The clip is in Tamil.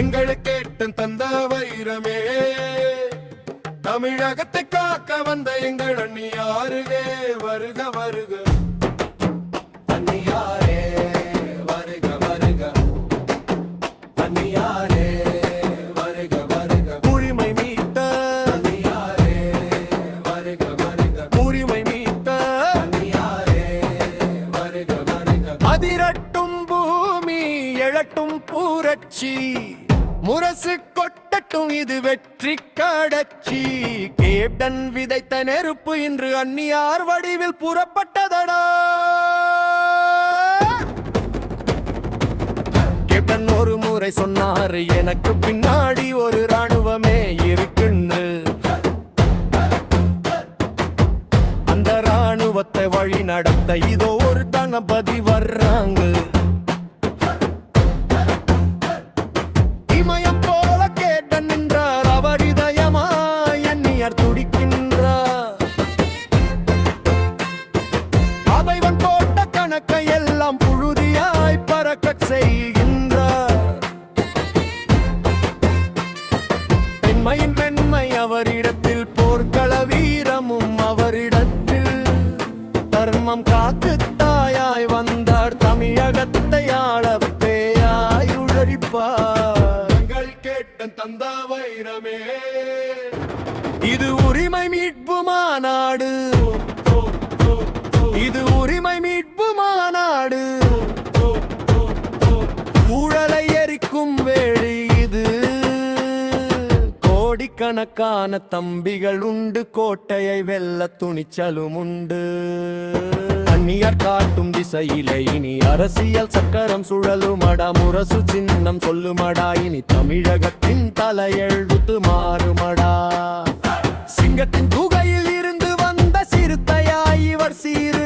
எங்களுக்கு கேட்டும் தந்த வைரமே, தமிழகத்தை காக்க வந்த எங்கள் அண்ணியாருகே வருக வருக. அண்ணியாரே வருக வருக, அண்ணியாரே வருக வருக. உரிமை மீட்ட அண்ணியாரே வருக வருக, உரிமை மீட்ட அண்ணியாரே வருக வருக. அதிரட்டும் பூமி எழட்டும் பூரட்சி, முரசு கொட்டட்டும் இது வெற்றி கடச்சி. கேப்டன் விதைத்த நெருப்பு இன்று அந்நியார் வடிவில் புறப்பட்டதடா. கேப்டன் ஒரு முறை சொன்னாரு, எனக்கு பின்னாடி ஒரு ராணுவமே இருக்குன்னு. அந்த ராணுவத்தை வழி நடத்த இதோ ஒரு தளபதி வர்றாங்க. இமயம் போல கேட்டன் நின்றார், அவர் இதயமாய் அந்நியர் துடிக்கின்றார். அவைவன் போட்ட கணக்கை எல்லாம் புழுதியாய் பறக்கச் செய்கின்றார். பெண்மையின் மென்மை அவரிடத்தில், போர்க்கள வீரமும் அவரிடத்தில். தர்மம் காத்து தாயாய் வந்தார், தமிழகத்தை ஆள பேயாய் உழறிப்பார். எங்கள் கேட்டன் தந்த வைரமே, இது உரிமை மீட்பு மாநாடு, இது உரிமை மீட்பு மாநாடு. ஊழலை எரிக்கும் வேளை இது, கோடிக்கணக்கான தம்பிகள் உண்டு, கோட்டையை வெல்ல துணிச்சலும் உண்டு. அந்நியர் காட்டும் திசையிலே இனி அரசியல் சக்கரம் சுழலுமடா, முரசு சின்னம் சொல்லுமடா, இனி தமிழகத்தின் தலையெழுத்து மாறுமடா. சிங்கத்தின் குகையில் இருந்து வந்த சிறுத்தையாய் இவர் சீர